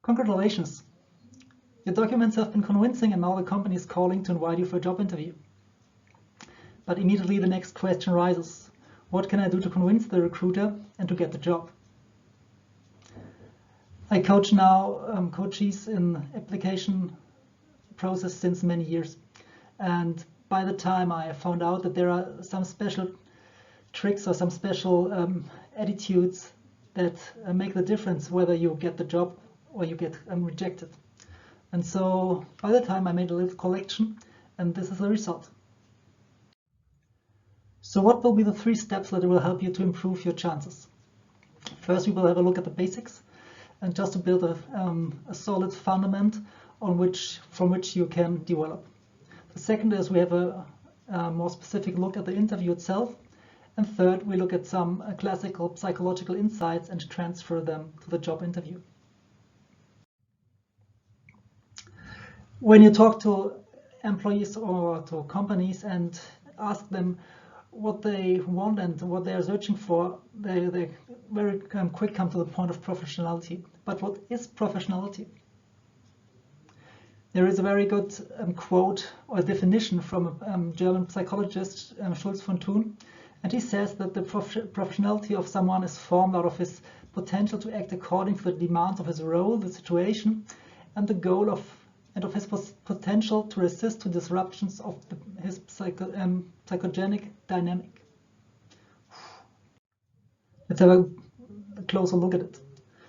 Congratulations! Your documents have been convincing and now the company is calling to invite you for a job interview. But immediately the next question rises. What can I do to convince the recruiter and to get the job? I coach now coaches in application process since many years. And by the time I found out that there are some special tricks or some special attitudes that make the difference whether you get the job or you get rejected. And so by the time I made a little collection, and this is the result. So what will be the 3 steps that will help you to improve your chances? First, we will have a look at the basics and just to build a solid fundament from which you can develop. The second is we have a more specific look at the interview itself. And third, we look at some classical psychological insights and transfer them to the job interview. When you talk to employees or to companies and ask them what they want and what they are searching for, they very quick come to the point of professionality. But what is professionality? There is a very good quote or definition from a German psychologist, Schulz von Thun, and he says that the professionality of someone is formed out of his potential to act according to the demands of his role, the situation, and the goal of his potential to resist to disruptions of his psychogenic dynamic. Let's have a closer look at it.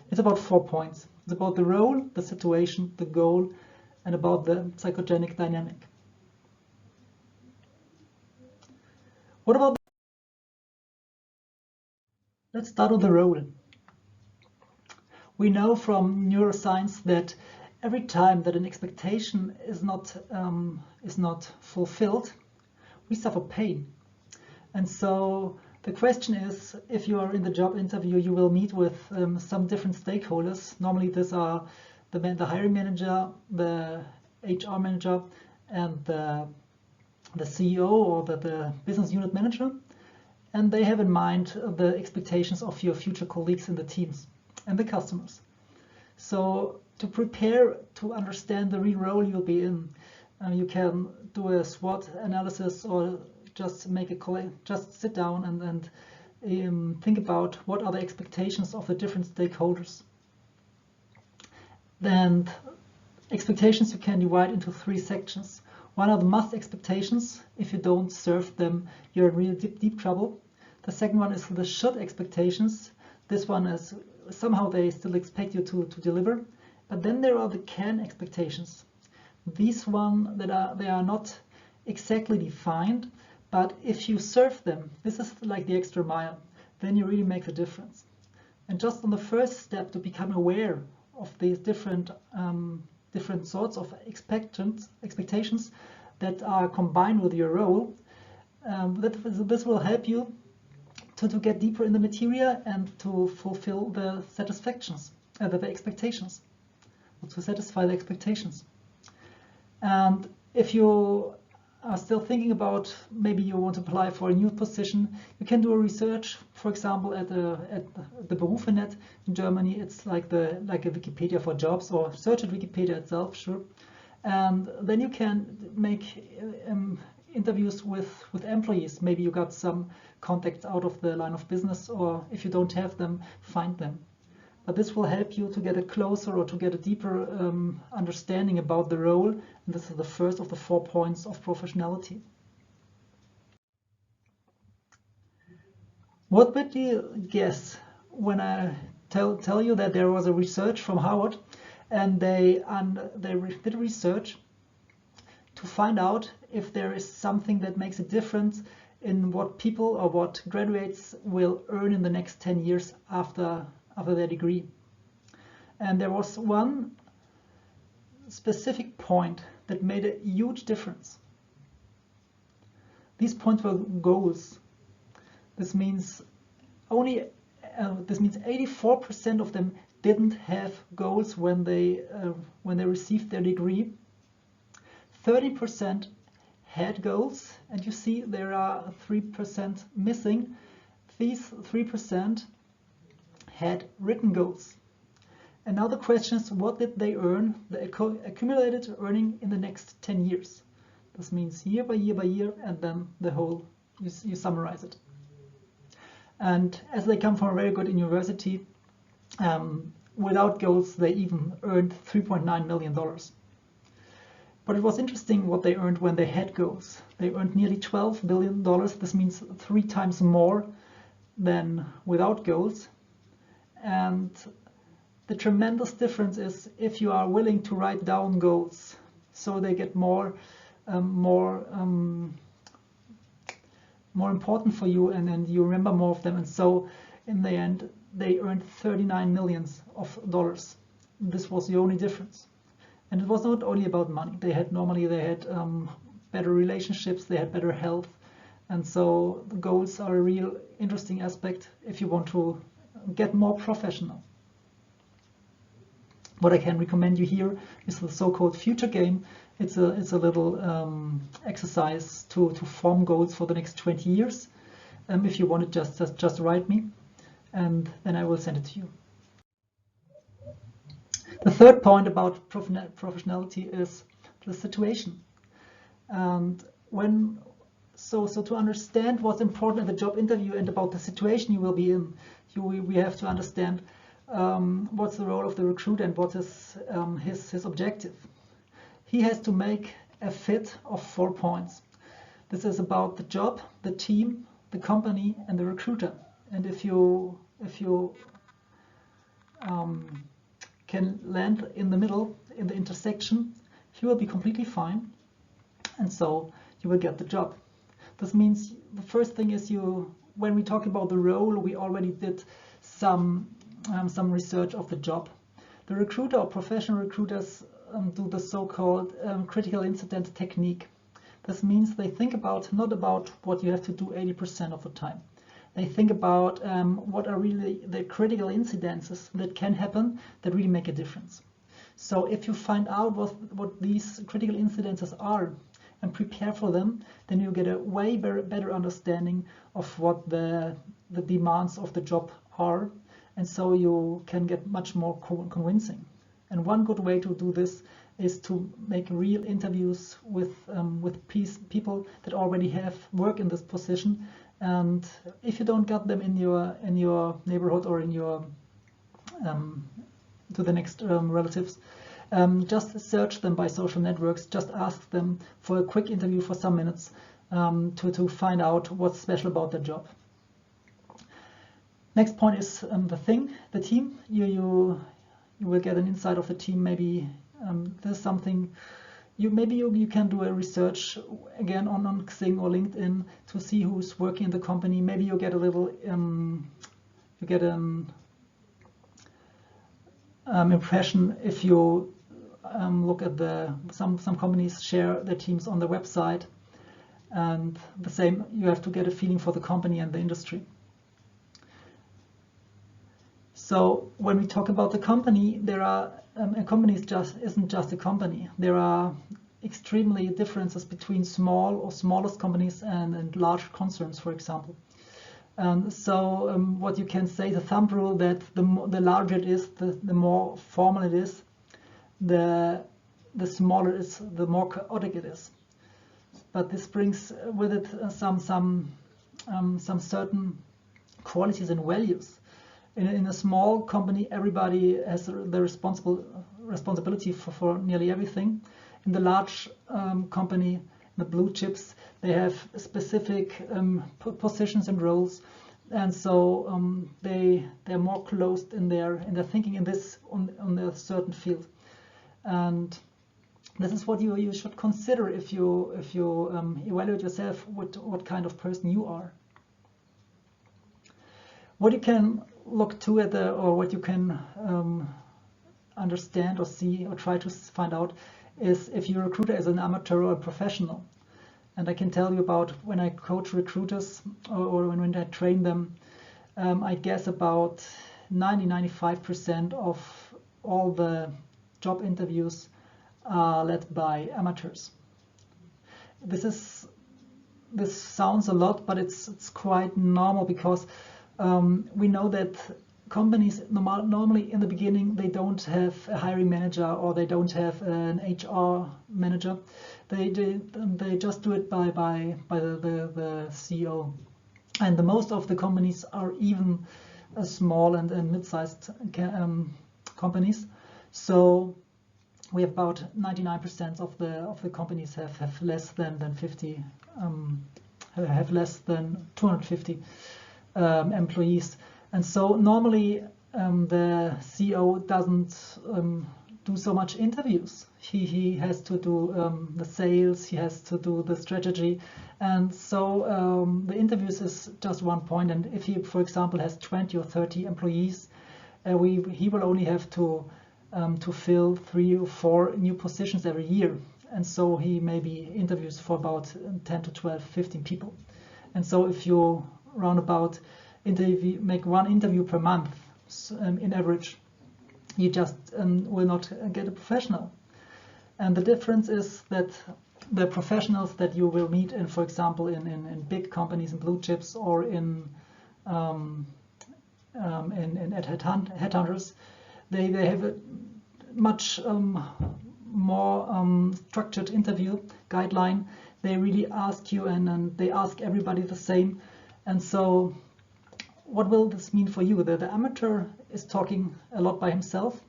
It's about 4 points. It's about the role, the situation, the goal, and about the psychogenic dynamic. What about Let's start with the role. We know from neuroscience that every time that an expectation is not fulfilled, we suffer pain. And so the question is, if you are in the job interview, you will meet with some different stakeholders. Normally these are the hiring manager, the HR manager, and the CEO or the business unit manager. And they have in mind the expectations of your future colleagues in the teams and the customers. So to prepare to understand the real role you'll be in, you can do a SWOT analysis or just sit down and think about what are the expectations of the different stakeholders. Then expectations you can divide into 3 sections. One are the must expectations. If you don't serve them, you're in real deep trouble. The second one is the should expectations. This one is somehow they still expect you to deliver. But then there are the can expectations. These one they are not exactly defined, but if you serve them, this is like the extra mile, then you really make the difference. And just on the first step to become aware of these different sorts of expectations that are combined with your role, this will help you to get deeper in the material and to fulfill the the expectations, to satisfy the expectations. And if you are still thinking about maybe you want to apply for a new position, you can do a research, for example, at the Berufenet in Germany. It's like a Wikipedia for jobs, or search at Wikipedia itself, sure. And then you can make interviews with employees. Maybe you got some contacts out of the line of business, or if you don't have them, find them. But this will help you to get a closer or to get a deeper understanding about the role. And this is the first of the 4 points of professionality. What would you guess when I tell you that there was a research from Harvard, and they did research to find out if there is something that makes a difference in what people or what graduates will earn in the next 10 years after their degree. And there was one specific point that made a huge difference. These points were goals. This means 84% of them didn't have goals when they received their degree. 30% had goals, and you see there are 3% missing. These 3% had written goals. And now the question is, what did they earn, the accumulated earning in the next 10 years? This means year by year by year, and then the whole, you summarize it. And as they come from a very good university, without goals, they even earned $3.9 million. But it was interesting what they earned when they had goals. They earned nearly $12 billion. This means 3 times more than without goals. And the tremendous difference is if you are willing to write down goals, so they get more important for you, and you remember more of them. And so in the end, they earned $39 million. This was the only difference. And it was not only about money. They had better relationships, they had better health. And so the goals are a real interesting aspect if you want to get more professional. What I can recommend you here is the so-called future game. It's a little exercise to form goals for the next 20 years. If you want it, just write me, and then I will send it to you. The third point about professionality is the situation. And so to understand what's important in the job interview and about the situation you will be in, we have to understand what's the role of the recruiter and what is his objective. He has to make a fit of 4 points. This is about the job, the team, the company, and the recruiter. And if you can land in the middle, in the intersection, you will be completely fine, and so you will get the job. This means the first thing is when we talk about the role, we already did some research of the job. The recruiter or professional recruiters do the so-called critical incident technique. This means they think not about what you have to do 80% of the time. They think about what are really the critical incidences that can happen that really make a difference. So if you find out what these critical incidences are and prepare for them, then you get a way better understanding of what the demands of the job are, and so you can get much more convincing. And one good way to do this is to make real interviews with people that already have work in this position. And if you don't get them in your neighborhood or in your to the next relatives, just search them by social networks. Just ask them for a quick interview for some minutes to find out what's special about their job. Next point is the team. You will get an insight of the team. Maybe there's something. Maybe you can do a research again on Xing or LinkedIn to see who's working in the company. Maybe you get a little impression if you look at some companies share their teams on their website, and the same, you have to get a feeling for the company and the industry. So when we talk about the company, there are a company isn't just a company. There are extremely differences between small or smallest companies and large concerns, for example. So what you can say, the thumb rule, that the larger it is, the more formal it is, the smaller it is, the more chaotic it is. But this brings with it some certain qualities and values. In a small company, everybody has the responsibility for nearly everything. In the large company, the blue chips, they have specific positions and roles, and so they're more closed in their thinking on a certain field. And this is what you should consider if you evaluate yourself what kind of person you are. What you can look to or what you can understand or see or try to find out is if your recruiter is an amateur or a professional. And I can tell you about when I coach recruiters or when I train them, I guess about 90-95% of all the job interviews are led by amateurs. This sounds a lot, but it's quite normal, because we know that companies normally in the beginning, they don't have a hiring manager or they don't have an HR manager. They just do it by the CEO. And the most of the companies are even small and mid-sized companies. So we have about 99% of the companies have less than 50 have less than 250 employees. And so normally the CEO doesn't do so much interviews. He has to do the sales, he has to do the strategy. And so the interviews is just one point. And if he, for example, has 20 or 30 employees, he will only have to fill 3 or 4 new positions every year. And so he maybe interviews for about 10 to 12, 15 people. And so if you roundabout make 1 interview per month in average, you just will not get a professional. And the difference is that the professionals that you will meet in, for example, in big companies, in blue chips, or in headhunters, they have a much more structured interview guideline. They really ask you, and they ask everybody the same. And so what will this mean for you? The amateur is talking a lot by himself,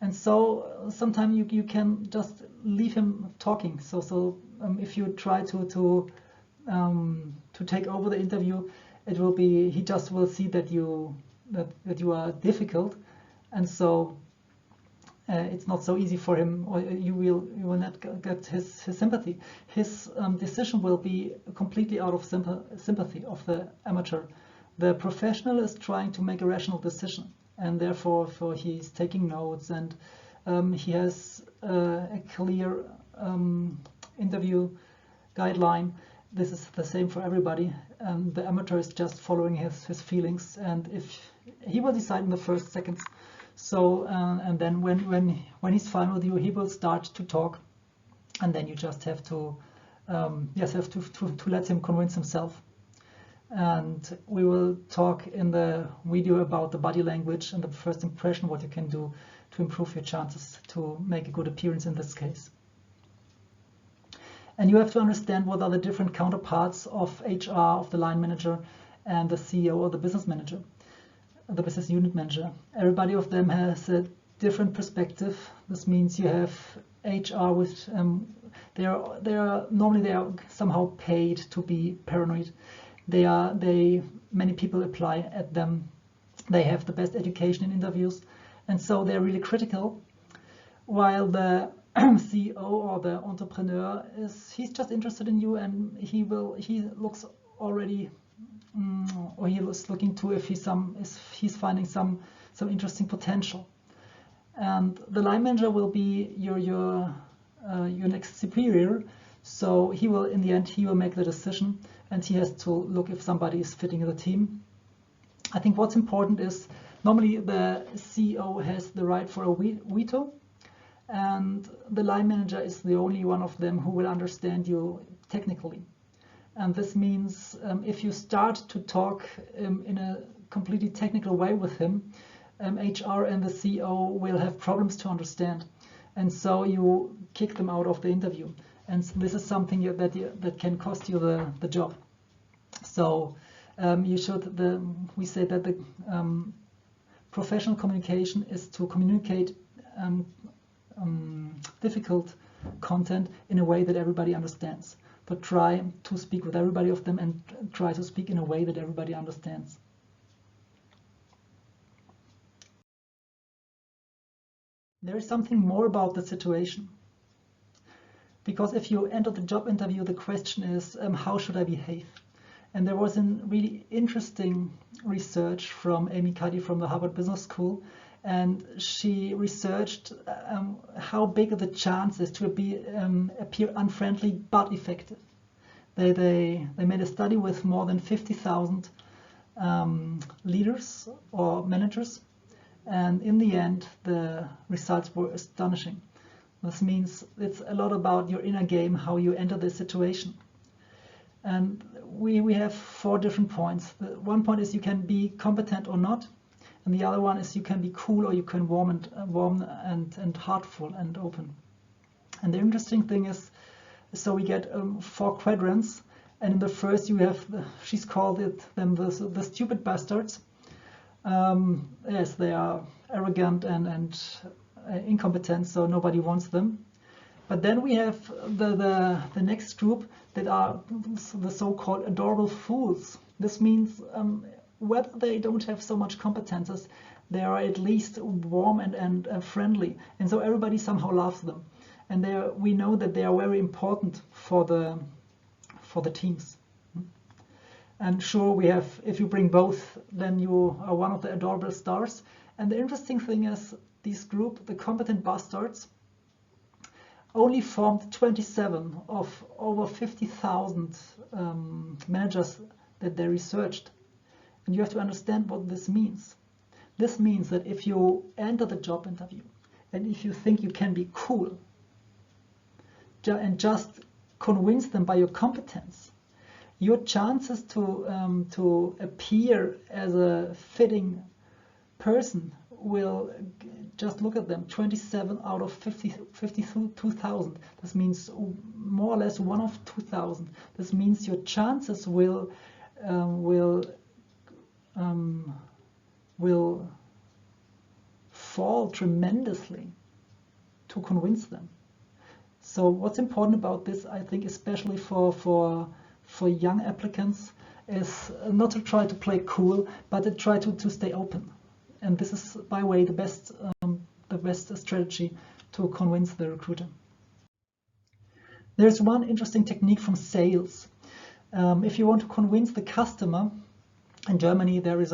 and so sometimes you can just leave him talking. So if you try to take over the interview, it will be, he just will see that you are difficult, and so it's not so easy for him, or you will not get his sympathy. His decision will be completely out of sympathy of the amateur. The professional is trying to make a rational decision, and therefore he's taking notes, and he has a clear interview guideline. This is the same for everybody. The amateur is just following his feelings, and if he will decide in the first seconds. So and then when he's fine with you, he will start to talk, and then you just have to to let him convince himself. And we will talk in the video about the body language and the first impression, what you can do to improve your chances to make a good appearance in this case. And you have to understand what are the different counterparts of HR, of the line manager, and the CEO or the business manager, the business unit manager. Everybody of them has a different perspective. This means you have HR with normally they are somehow paid to be paranoid. Many people apply at them. They have the best education in interviews, and so they're really critical. While the CEO or the entrepreneur he's just interested in you, and he looks already, or he was looking to if he's finding some interesting potential. And the line manager will be your next superior. So he will, in the end, he will make the decision, and he has to look if somebody is fitting in the team. I think what's important is normally the CEO has the right for a veto, and the line manager is the only one of them who will understand you technically. And this means if you start to talk in a completely technical way with him, HR and the CEO will have problems to understand, and so you kick them out of the interview. And this is something that can cost you the job. So you should. We say that the professional communication is to communicate difficult content in a way that everybody understands. But try to speak with everybody of them, and try to speak in a way that everybody understands. There is something more about the situation. Because if you enter the job interview, the question is, how should I behave? And there was a really interesting research from Amy Cuddy from the Harvard Business School, and she researched how big the chance is to appear unfriendly but effective. They made a study with more than 50,000 leaders or managers, and in the end, the results were astonishing. This means it's a lot about your inner game, how you enter the situation. And we have 4 different points. One point is you can be competent or not. and the other one is you can be cool or you can warm and heartful and open. And the interesting thing is, so we get 4 quadrants, and in the first you have, she's called them the stupid bastards. Yes, they are arrogant and incompetent, so nobody wants them. But then we have the next group that are the so-called adorable fools. This means whether they don't have so much competences, they are at least warm and friendly, and so everybody somehow loves them. And we know that they are very important for the teams. And sure, we have, if you bring both, then you are one of the adorable stars. And the interesting thing is, this group, the competent bastards, only formed 27 of over 50,000 managers that they researched. And you have to understand what this means. This means that if you enter the job interview and if you think you can be cool and just convince them by your competence, your chances to appear as a fitting person will, just look at them, 27 out of 52,000. This means more or less 1 of 2,000. This means your chances will fall tremendously to convince them. So what's important about this, I think, especially for young applicants, is not to try to play cool, but to try to stay open. And this is, by the way, the best strategy to convince the recruiter. There's one interesting technique from sales. If you want to convince the customer, in Germany there is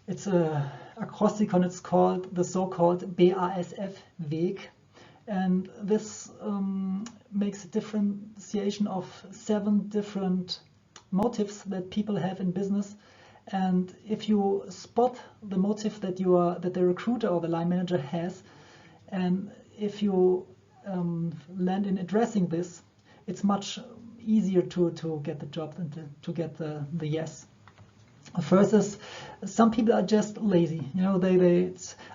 it's a acrosticon. It's called the so-called BASF Weg, and this makes a differentiation of 7 different motives that people have in business. And if you spot the motive that the recruiter or the line manager has, and if you land in addressing this, it's much easier to get the job and to get the yes. First is, some people are just lazy. You know,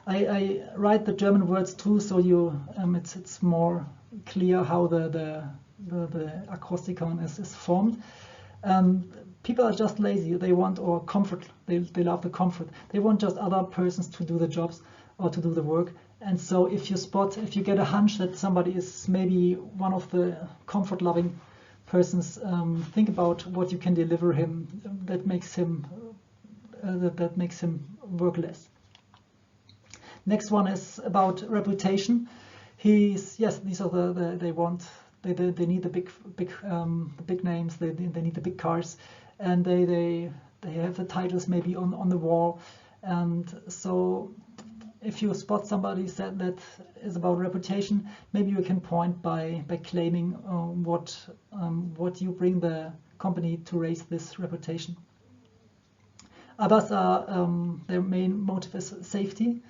I write the German words too, so it's more clear how the acrosticon is formed. People are just lazy. They want comfort. They love the comfort. They want just other persons to do the jobs or to do the work. And so if you get a hunch that somebody is maybe one of the comfort-loving persons, think about what you can deliver him that makes him work less. Next one is about reputation. These are they need the big names. They need the big cars, and they have the titles maybe on the wall. And so if you spot somebody that is about reputation, maybe you can point by claiming what you bring the company to raise this reputation. Others are their main motive is safety.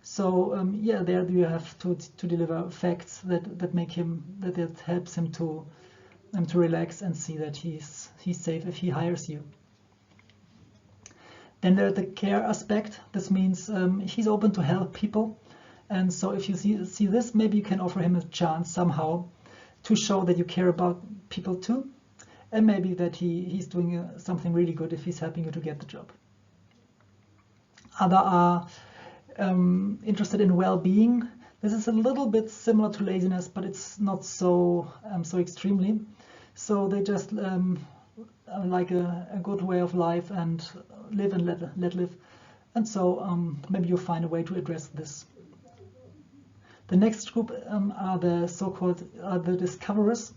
So there you have to deliver facts that helps him to relax and see that he's safe if he hires you. Then there's the care aspect. This means he's open to help people, and so if you see this, maybe you can offer him a chance somehow to show that you care about people too, and maybe that he's doing something really good if he's helping you to get the job. Other are interested in well-being. This is a little bit similar to laziness, but it's not so extremely. So they just like a good way of life and live and let live. And so maybe you find a way to address this. The next group are the so-called the discoverers.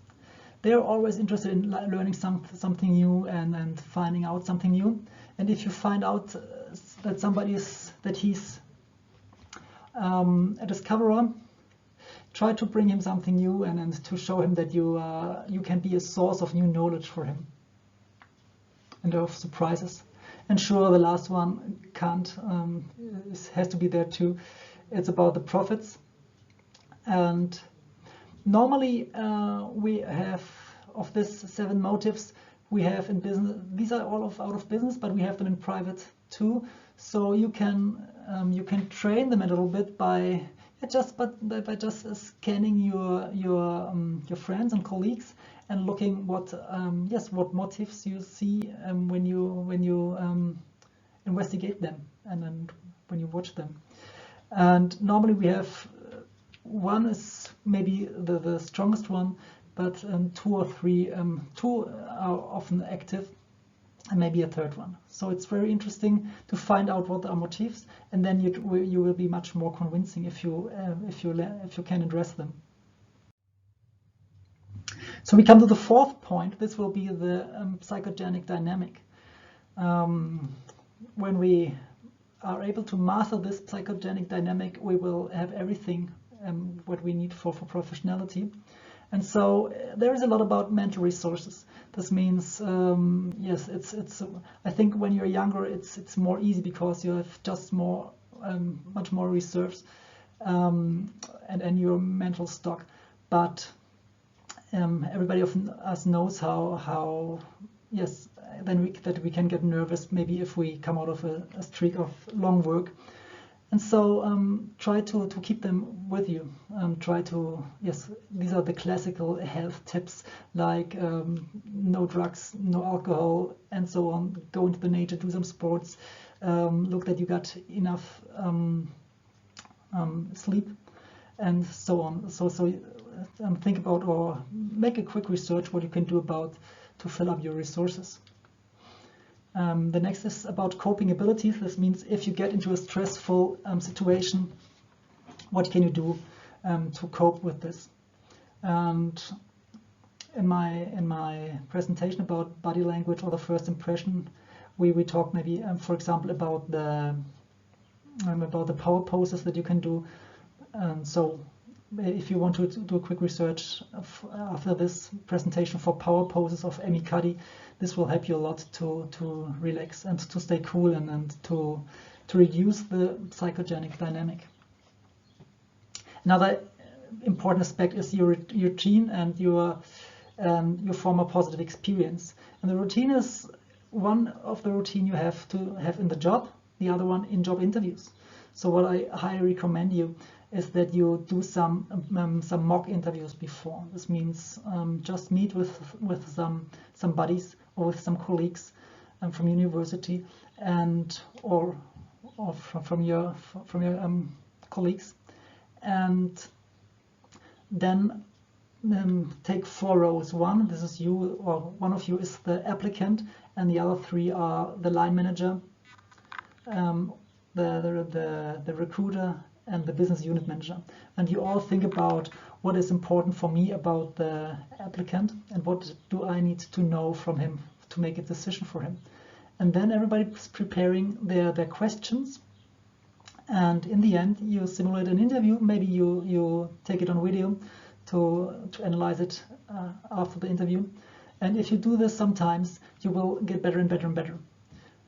They are always interested in learning something new and finding out something new. And if you find out that he's a discoverer, try to bring him something new and to show him that you can be a source of new knowledge for him and of surprises. And sure, the last one has to be there too. It's about the profits. And normally we have, of these 7 motives, we have in business, these are all out of business, but we have them in private too. So you can train them a little bit by just scanning your friends and colleagues and looking what motives you see when you investigate them and then when you watch them. And normally we have one is maybe the strongest one, but two or three, two are often active, and maybe a third one. So it's very interesting to find out what are motifs, and then you will be much more convincing if you can address them. So we come to the fourth point. This will be the psychogenic dynamic. When we are able to master this psychogenic dynamic, we will have everything what we need for professionality. And so there is a lot about mental resources. This means, yes, it's. I think when you're younger, it's more easy because you have just much more reserves, and your mental stock. But everybody of us knows how yes, that we can get nervous maybe if we come out of a streak of long work. And so try to keep them with you. Try to, yes, these are the classical health tips like no drugs, no alcohol, and so on. Go into the nature, do some sports, look that you got enough sleep, and so on. So think about or make a quick research what you can do about to fill up your resources. The next is about coping abilities. This means if you get into a stressful situation, what can you do to cope with this? And in my presentation about body language or the first impression, we talked maybe, for example, about the power poses that you can do. So if you want to do a quick research after this presentation for power poses of Amy Cuddy, this will help you a lot to relax and to stay cool and to reduce the psychogenic dynamic. Another important aspect is your routine and your former positive experience. And the routine is one of the routine you have to have in the job, the other one in job interviews. So what I highly recommend you is that you do some mock interviews before. This means just meet with some buddies or with some colleagues from university and or from your colleagues, and then take 4 rows. This is you, or one of you is the applicant, and the other 3 are the line manager, the recruiter, and the business unit manager. And you all think about what is important for me about the applicant and what do I need to know from him to make a decision for him. And then everybody's preparing their questions, and in the end you simulate an interview. Maybe you take it on video to analyze it after the interview. And if you do this sometimes, you will get better and better and better.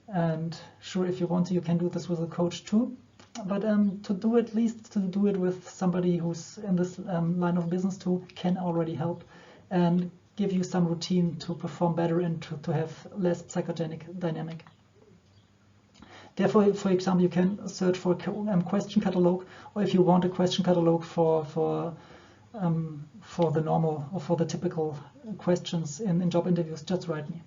And sure, if you want to, you can do this with a coach too. But to do it with somebody who's in this line of business too can already help and give you some routine to perform better and to have less psychogenic dynamic. Therefore, for example, you can search for a question catalog, or if you want a question catalog for the normal or for the typical questions in job interviews, just write me.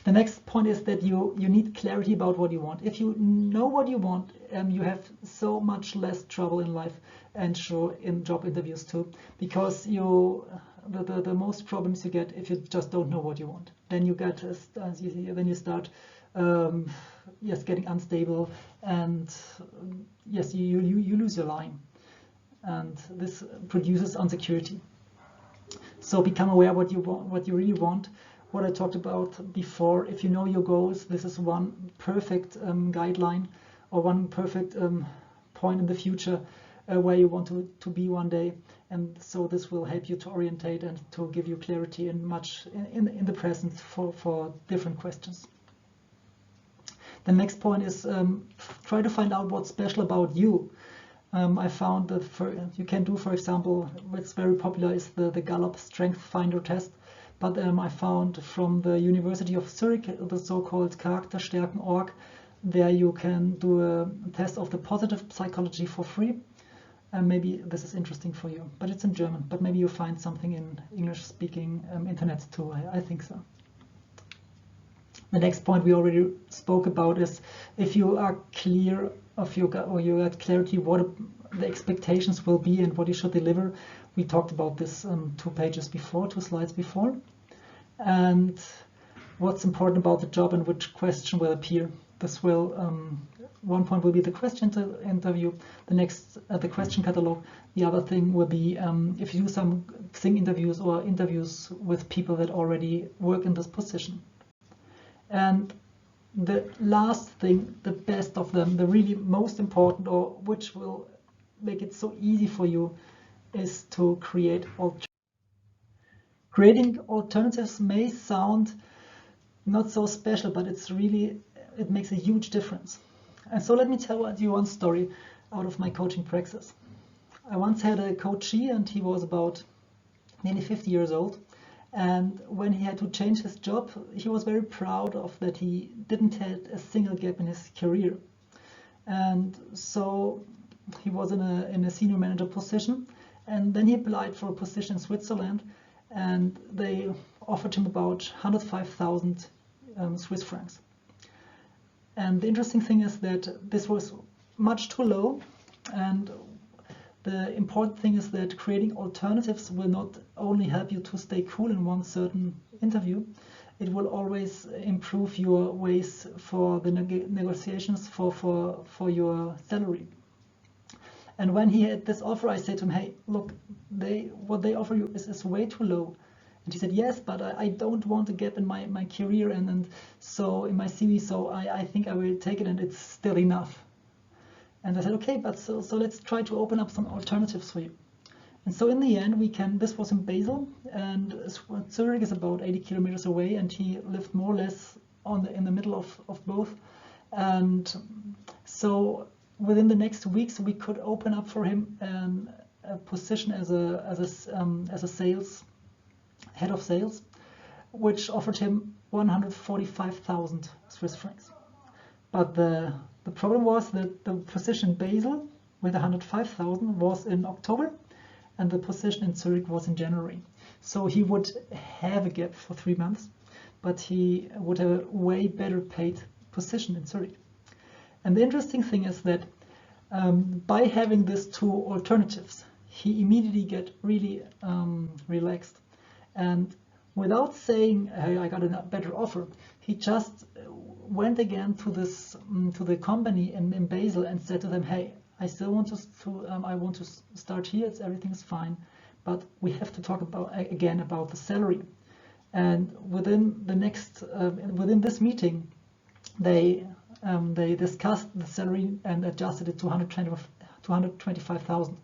The next point is that you need clarity about what you want. If you know what you want, you have so much less trouble in life, and sure in job interviews too, because the most problems you get if you just don't know what you want. Then you get then you start yes, getting unstable, and yes, you lose your line, and this produces insecurity. So become aware what you want, what you really want. What I talked about before, if you know your goals, this is one perfect guideline or one perfect point in the future where you want to be one day. And so this will help you to orientate and to give you clarity in the present for different questions. The next point is try to find out what's special about you. I found that you can do, for example, what's very popular is the Gallup Strength Finder test. but I found from the University of Zurich the so-called Charakterstärken.org. There you can do a test of the positive psychology for free. And maybe this is interesting for you, but it's in German. But maybe you find something in English-speaking internet too. I think so. The next point we already spoke about is if you are clear of you got clarity what the expectations will be and what you should deliver. We talked about this 2 slides before. And what's important about the job and which question will appear. This will, one point will be the question interview, the next, the question catalog. The other thing will be if you do some Xing interviews or interviews with people that already work in this position. And the last thing, the best of them, the really most important, or which will make it so easy for you, is to create alternatives. Creating alternatives may sound not so special, but it's really, it makes a huge difference. And so let me tell you one story out of my coaching practice. I once had a coachee and he was about nearly 50 years old. And when he had to change his job, he was very proud of that he didn't have a single gap in his career. And so he was in a senior manager position. And then he applied for a position in Switzerland. And they offered him about 105,000 Swiss francs. And the interesting thing is that this was much too low. And the important thing is that creating alternatives will not only help you to stay cool in one certain interview, it will always improve your ways for the negotiations for your salary. And when he had this offer, I said to him, hey, look, what they offer you is way too low. And he said, yes, but I don't want a gap in my career and so in my CV, so I think I will take it and it's still enough. And I said, okay, but so let's try to open up some alternatives for you. And so in the end, this was in Basel, and Zurich is about 80 kilometers away, and he lived more or less in the middle of both. And so within the next weeks, we could open up for him a position as a sales head of sales, which offered him 145,000 Swiss francs. But the problem was that the position in Basel with 105,000 was in October and the position in Zurich was in January. So he would have a gap for 3 months, but he would have a way better paid position in Zurich. And the interesting thing is that by having these two alternatives, he immediately get really relaxed. And without saying, hey, I got a better offer, he just went again to the company in Basel and said to them, hey, I still want I want to start here. Everything's fine, but we have to talk again about the salary. And within this meeting, they discussed the salary and adjusted it to 225,000.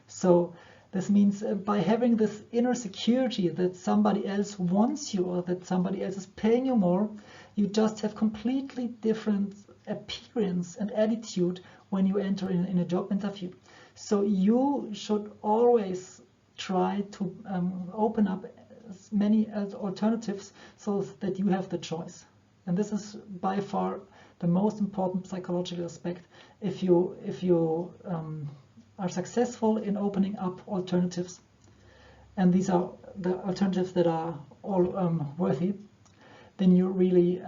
So this means by having this inner security that somebody else wants you or that somebody else is paying you more, you just have completely different appearance and attitude when you enter in a job interview. So you should always try to open up as many alternatives so that you have the choice. And this is by far the most important psychological aspect. If you are successful in opening up alternatives, and these are the alternatives that are all worthy, then you really,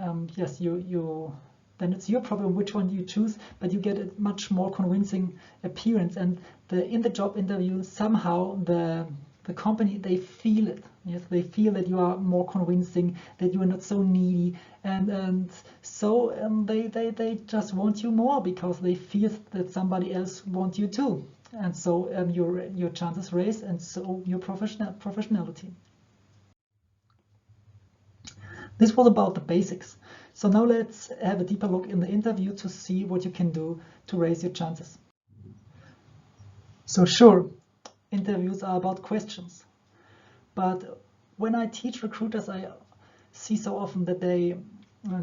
then it's your problem which one you choose, but you get a much more convincing appearance. And in the job interview, somehow the company, they feel it. Yes, they feel that you are more convincing, that you are not so needy, and so they just want you more because they feel that somebody else wants you too. And so your chances raise, and so your professionality. This was about the basics. So now let's have a deeper look in the interview to see what you can do to raise your chances. So sure, interviews are about questions. But when I teach recruiters, I see so often that they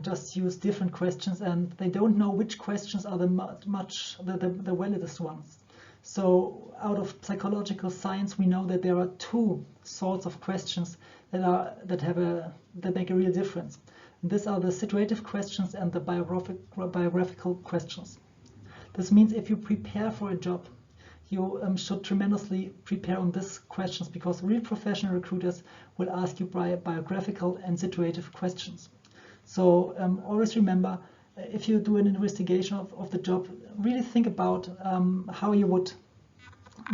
just use different questions and they don't know which questions are the validest ones. So out of psychological science, we know that there are two sorts of questions that make a real difference. And these are the situative questions and the biographical questions. This means if you prepare for a job, you should tremendously prepare on these questions, because real professional recruiters will ask you biographical and situative questions. So always remember, if you do an investigation of the job, really think about how you would,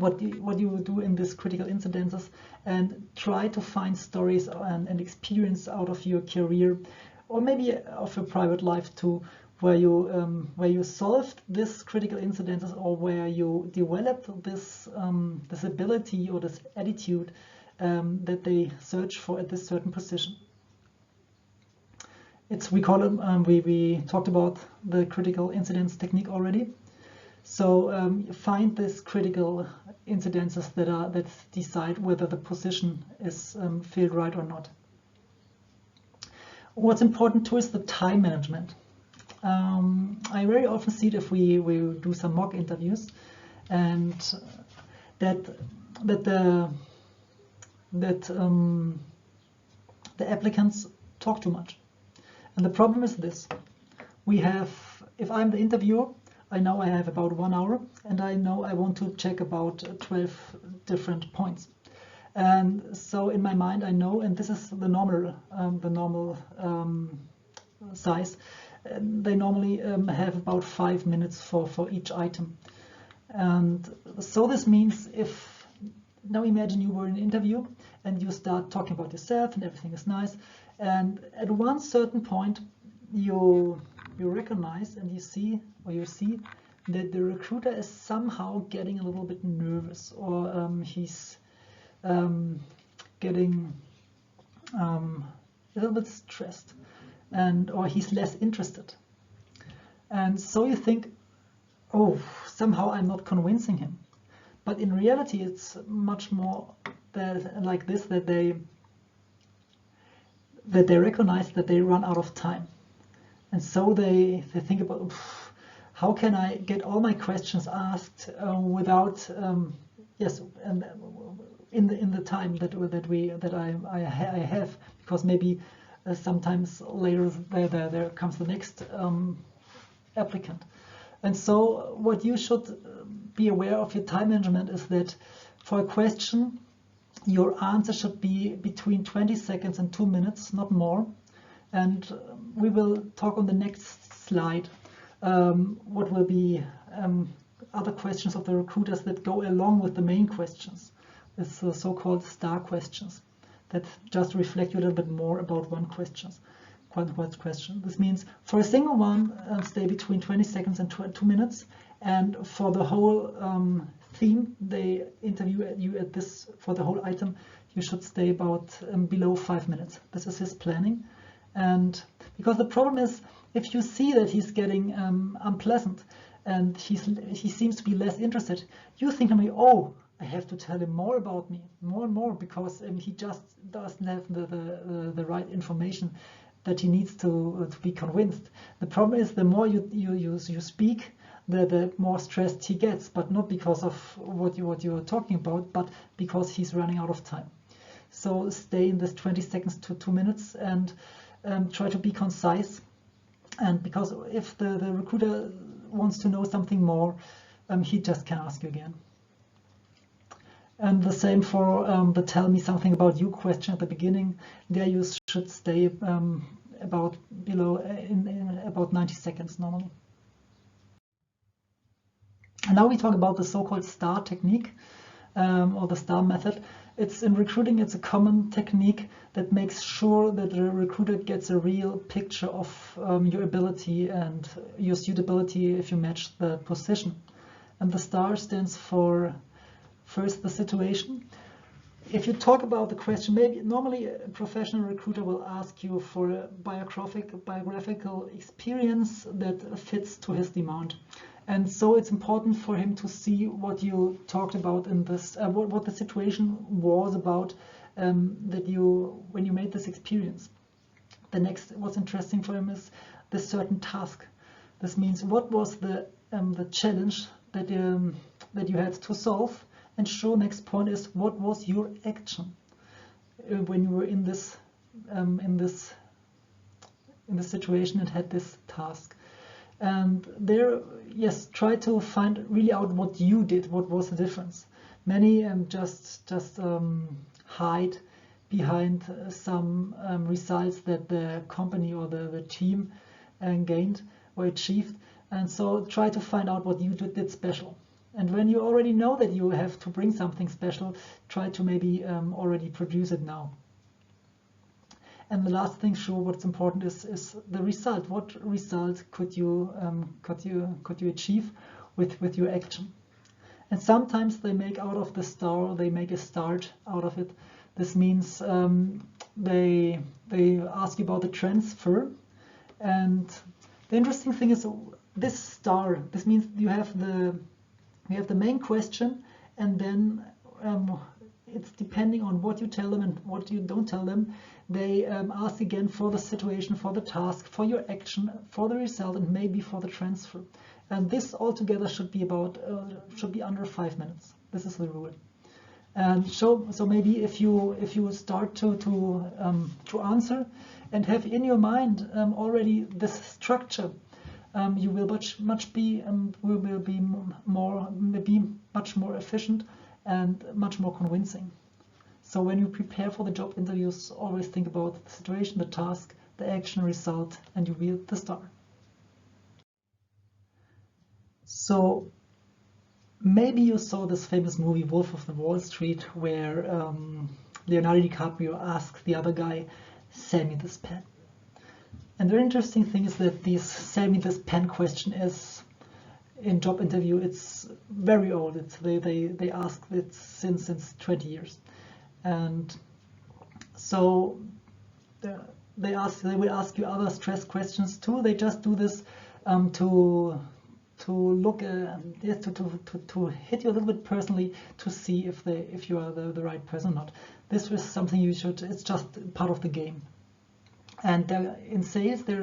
what you would do in these critical incidences, and try to find stories and experience out of your career, or maybe of your private life too, where you solved this critical incidences, or where you developed this this ability or this attitude that they search for at this certain position. We talked about the critical incidents technique already. So find these critical incidences that decide whether the position is filled right or not. What's important too is the time management. I very often see it if we do some mock interviews, and that the applicants talk too much. And the problem is this: if I'm the interviewer, I know I have about 1 hour, and I know I want to check about 12 different points. And so in my mind, I know, and this is the normal size. They normally have about 5 minutes for each item. And so this means, now imagine you were in an interview and you start talking about yourself and everything is nice, and at one certain point you recognize and you see that the recruiter is somehow getting a little bit nervous, or he's getting a little bit stressed, or he's less interested. And so you think, oh, somehow I'm not convincing him. But in reality, it's much more like this, that they recognize that they run out of time. And so they think about, how can I get all my questions asked without in the time that I have, because maybe sometimes later there comes the next applicant. And so what you should be aware of your time management is that for a question, your answer should be between 20 seconds and 2 minutes, not more. And we will talk on the next slide what will be other questions of the recruiters that go along with the main questions. It's the so-called star questions that just reflect you a little bit more about one question. This means for a single one, stay between 20 seconds and 2 minutes. And for the whole theme, they interview you at this, for the whole item, you should stay about below 5 minutes. This is his planning. And because the problem is, if you see that he's getting unpleasant and he seems to be less interested, you think to me, oh, I have to tell him more about me, more and more, because he just doesn't have the right information that he needs to be convinced. The problem is, the more you speak, the more stressed he gets, but not because of what you're talking about, but because he's running out of time. So stay in this 20 seconds to 2 minutes and try to be concise. And because if the recruiter wants to know something more, he just can ask you again. And the same for the tell me something about you question at the beginning. There you should stay about about 90 seconds normally. And now we talk about the so-called STAR technique, or the STAR method. In recruiting, it's a common technique that makes sure that the recruiter gets a real picture of your ability and your suitability if you match the position. And the STAR stands for, first, the situation. If you talk about the question, maybe normally a professional recruiter will ask you for a biographical experience that fits to his demand. And so it's important for him to see what you talked about in this, what the situation was about when you made this experience. The next, what's interesting for him is the certain task. This means, what was the challenge that you had to solve? And sure, next point is, what was your action? when you were in this situation and had this task. And there, yes, try to find really out what you did, what was the difference. Many just hide behind some results that the company or the team gained or achieved. And so try to find out what you did special. And when you already know that you have to bring something special, try to maybe already produce it now. And the last thing, sure, what's important is the result. What result could you achieve with your action? And sometimes they make out of the star, they make a start out of it. This means they ask you about the transfer. And the interesting thing is this star. This means you have the main question, and then it's depending on what you tell them and what you don't tell them. They ask again for the situation, for the task, for your action, for the result, and maybe for the transfer. And this altogether should be under 5 minutes. This is the rule. And so maybe if you start to answer and have in your mind already this structure, you will be much more efficient and much more convincing. So when you prepare for the job interviews, always think about the situation, the task, the action, result, and you wield the star. So maybe you saw this famous movie Wolf of the Wall Street, where Leonardo DiCaprio asked the other guy, "Sell me this pen." And the very interesting thing is that this "sell me this pen" question is in job interview. It's very old. They ask it since 20 years. And so they will ask you other stress questions too. They just do this to look to hit you a little bit personally, to see if you are the right person or not. This is something you should. It's just part of the game. And in sales, there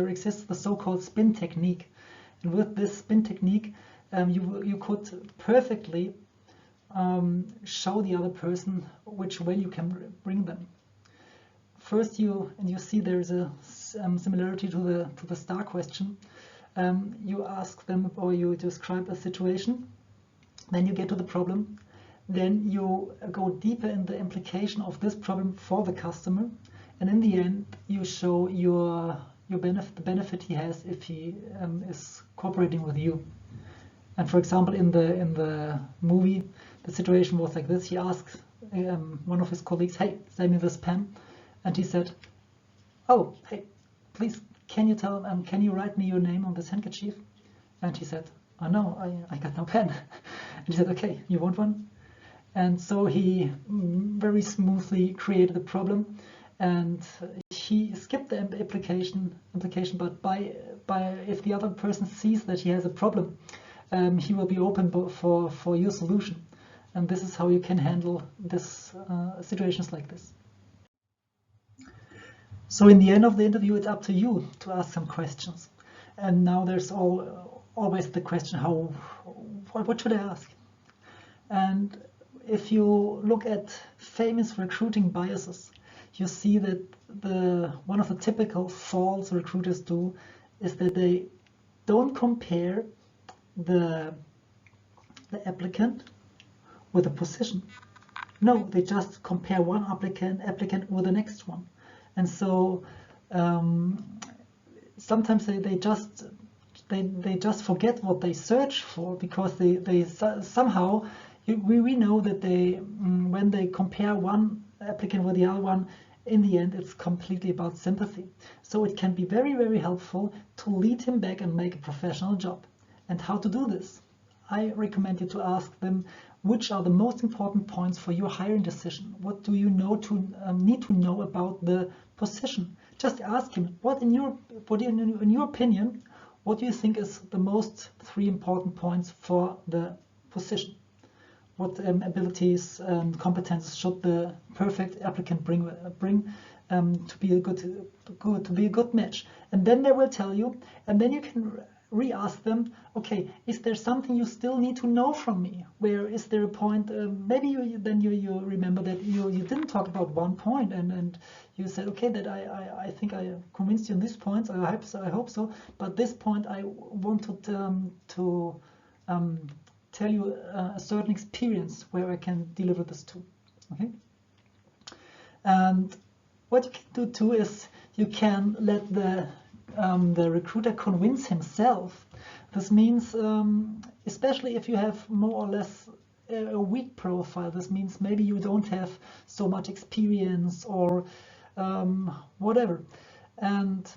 exists the so-called spin technique. And with this spin technique, you could perfectly show the other person which way you can bring them. First, you see there's a similarity to the star question. You ask them, or you describe a situation, then you get to the problem, then you go deeper in the implication of this problem for the customer, and in the end you show the benefit he has if he is cooperating with you. And for example, in the movie, the situation was like this. He asked one of his colleagues, "Hey, sell me this pen," and he said, "Oh, hey, please, can you write me your name on this handkerchief?" And he said, "Oh no, I got no pen." And he said, "Okay, you want one?" And so he very smoothly created a problem, and he skipped the application. But by if the other person sees that he has a problem, he will be open for your solution. And this is how you can handle this situations like this. So in the end of the interview, it's up to you to ask some questions. And now there's always the question, what should I ask? And if you look at famous recruiting biases, you see that one of the typical faults recruiters do is that they don't compare the applicant with a position. No, they just compare one applicant with the next one. And so sometimes they just forget what they search for, because they somehow we know that when they compare one applicant with the other one, in the end it's completely about sympathy. So it can be very, very helpful to lead him back and make a professional job. And how to do this? I recommend you to ask them, which are the most important points for your hiring decision? What do you need to know about the position? Just ask him, in your opinion, what do you think is the most 3 important points for the position? What abilities and competences should the perfect applicant bring to be a good match? And then they will tell you, and then you can re-ask them, okay, is there something you still need to know from me? Where is there a point, maybe you remember that you didn't talk about one point, and you said, okay, that I think I convinced you on this point, I hope so, but this point I wanted to tell you a certain experience where I can deliver this to, okay? And what you can do too is you can let the recruiter convince himself. This means, especially if you have more or less a weak profile, this means maybe you don't have so much experience or whatever. And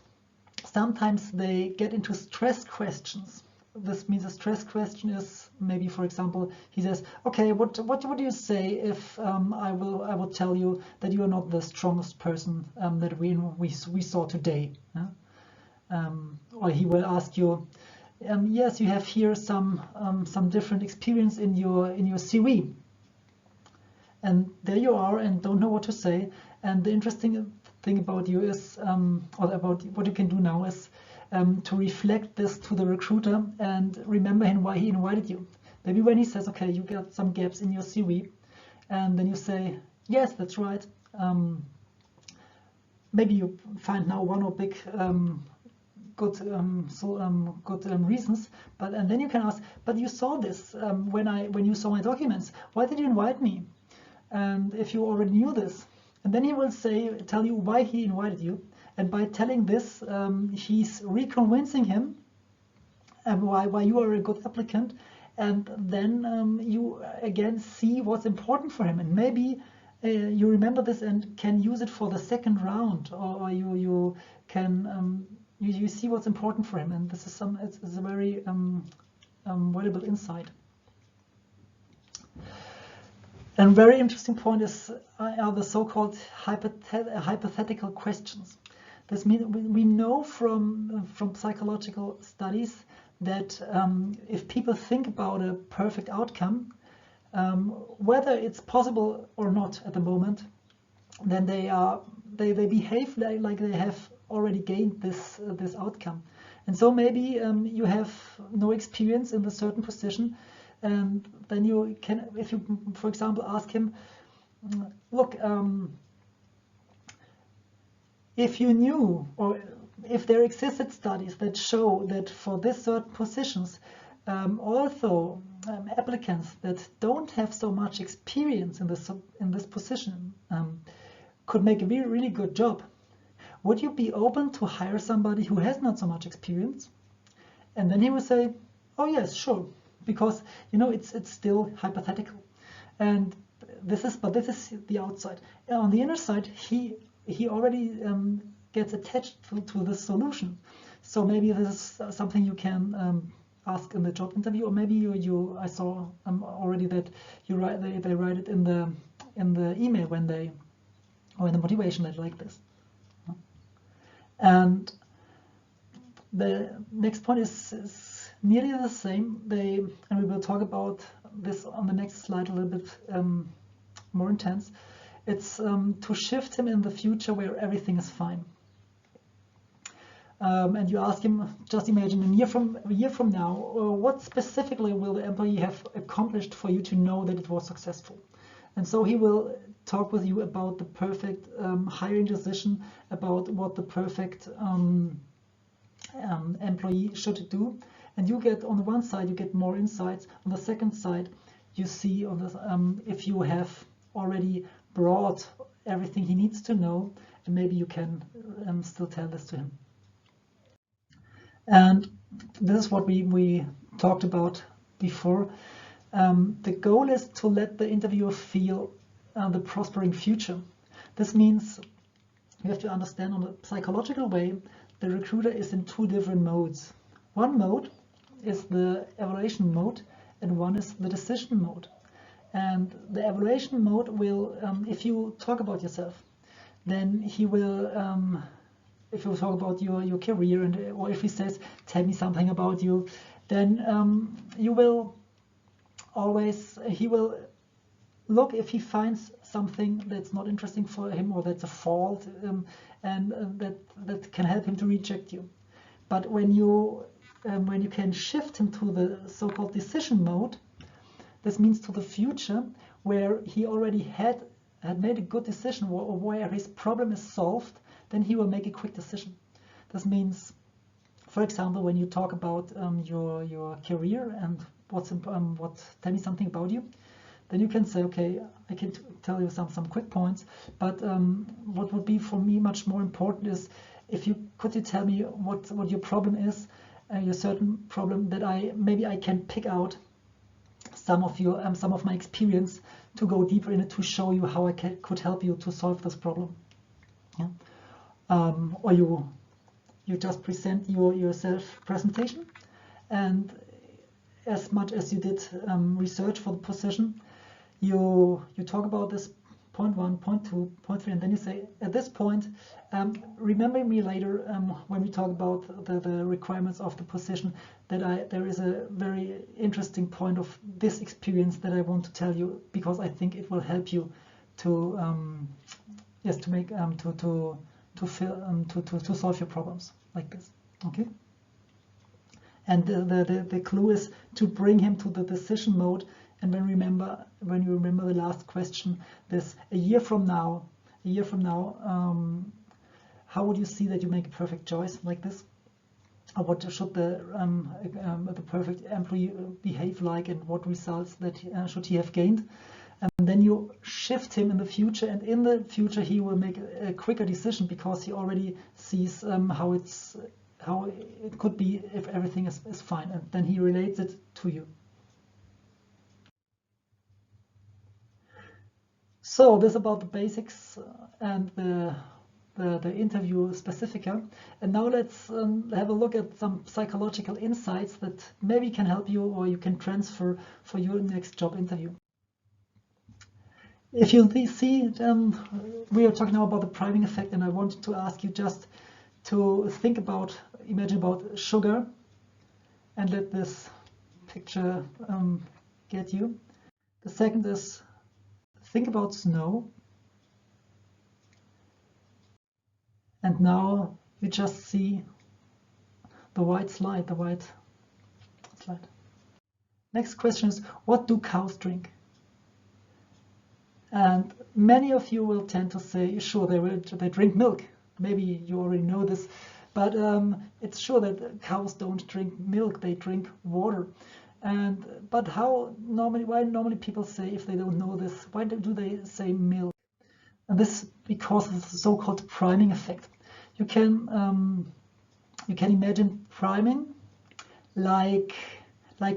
sometimes they get into stress questions. This means a stress question is maybe, for example, he says, okay, what do you say if I will tell you that you are not the strongest person that we saw today? Or he will ask you, yes, you have here some different experience in your CV, and there you are and don't know what to say. And the interesting thing about you is, or about what you can do now is to reflect this to the recruiter and remember him why he invited you. Maybe when he says, okay, you got some gaps in your CV, and then you say, yes, that's right. Maybe you find now one or big good reasons, and then you can ask, but you saw this when you saw my documents. Why did you invite me? And if you already knew this, and then he will tell you why he invited you. And by telling this, he's reconvincing him why you are a good applicant, and then you again see what's important for him, and maybe you remember this and can use it for the second round, or you can you see what's important for him, and this is it's a very valuable insight. And very interesting point are the so-called hypothetical questions. This means we know from psychological studies that if people think about a perfect outcome, whether it's possible or not at the moment, then they behave like they have already gained this outcome. And so maybe you have no experience in a certain position, and then you can, if you, for example, ask him, look, if you knew, or if there existed studies that show that for this certain positions, also applicants that don't have so much experience in this position could make a really good job, would you be open to hire somebody who has not so much experience? And then he will say, oh yes, sure, because it's still hypothetical, and this is the outside. And on the inner side, he already gets attached to this solution. So maybe this is something you can ask in the job interview, or maybe I saw already that they write it in the email or in the motivation letter like this. And the next point is nearly the same. And we will talk about this on the next slide a little bit more intense. It's to shift him in the future where everything is fine. And you ask him, just imagine a year from now, what specifically will the employee have accomplished for you to know that it was successful? And so he will talk with you about the perfect hiring decision, about what the perfect employee should do. And you get, on the one side, you get more insights. On the second side, you see on this, if you have already brought everything he needs to know, and maybe you can still tell this to him. And this is what we talked about before. The goal is to let the interviewer feel the prospering future. This means you have to understand, on a psychological way, the recruiter is in two different modes. One mode is the evaluation mode, and one is the decision mode. And the evaluation mode will, if you talk about yourself, then he will, if you talk about your career, or if he says, tell me something about you, then you will always, he will look if he finds something that's not interesting for him, or that's a fault, and that can help him to reject you. But when you when you can shift him to the so-called decision mode, this means to the future, where he already had made a good decision, or where his problem is solved, then he will make a quick decision. This means, for example, when you talk about your career and tell me something about you, then you can say, okay, I can tell you some quick points, but what would be for me much more important is, could you tell me what your problem is, your certain problem, that maybe I can pick out some of my experience to go deeper in it, to show you how I could help you to solve this problem. Yeah. Or you just present your self-presentation, and as much as you did research for the position, you talk about this point 1, point 2, point 3, and then you say, at this point, remember me later when we talk about the requirements of the position, that there is a very interesting point of this experience that I want to tell you, because I think it will help you to solve your problems, like this. Okay. And the clue is to bring him to the decision mode. And when you remember the last question, this a year from now, how would you see that you make a perfect choice, like this? Or what should the perfect employee behave like, and what results that should he have gained? And then you shift him in the future, and in the future he will make a quicker decision, because he already sees how it could be if everything is fine, and then he relates it to you. So this is about the basics and the interview specifica. And now let's have a look at some psychological insights that maybe can help you, or you can transfer for your next job interview. If you see, we are talking now about the priming effect, and I wanted to ask you just to imagine about sugar, and let this picture get you. The second is, think about snow, and now you just see the white slide. Next question is, what do cows drink? And many of you will tend to say, sure, they drink milk. Maybe you already know this, but it's sure that cows don't drink milk, they drink water. But why normally people say, if they don't know this, why do they say milk? And this is because of the so-called priming effect. You can imagine priming like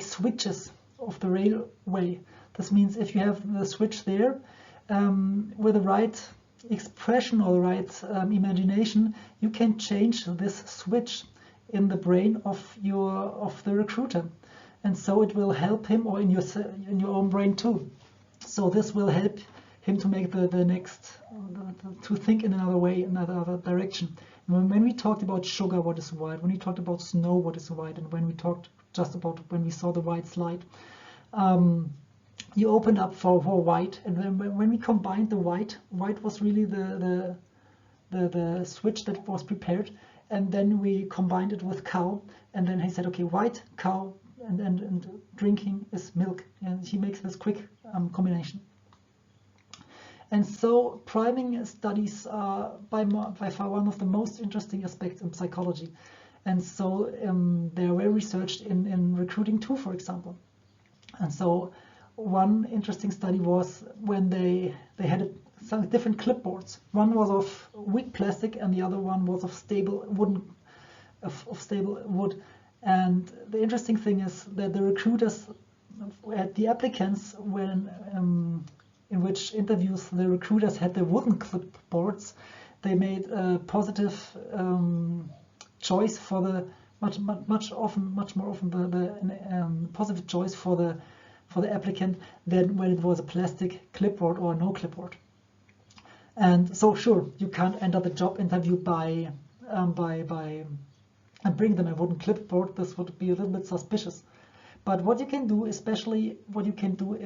switches of the railway. This means if you have the switch there, with the right expression or the right imagination, you can change this switch in the brain of the recruiter, and so it will help him, or in your own brain too. So this will help him to make the next to think in another way, another direction. When we talked about sugar, what is white? When we talked about snow, what is white? And when we talked just about when we saw the white slide, you opened up for white, and then when we combined the white was really the switch that was prepared, and then we combined it with cow, and then he said, okay, white, cow, and drinking is milk, and he makes this quick combination. And so priming studies are by far one of the most interesting aspects in psychology, and so they are well researched in recruiting too, for example. And so one interesting study was when they had some different clipboards. One was of weak plastic, and the other one was of stable wood. And the interesting thing is that the recruiters, at the applicants, in which interviews the recruiters had the wooden clipboards, they made a positive choice for the much more often the positive choice for the applicant than when it was a plastic clipboard or no clipboard. And so sure, you can't enter the job interview by bring them a wooden clipboard. This would be a little bit suspicious. But what you can do, especially what you can do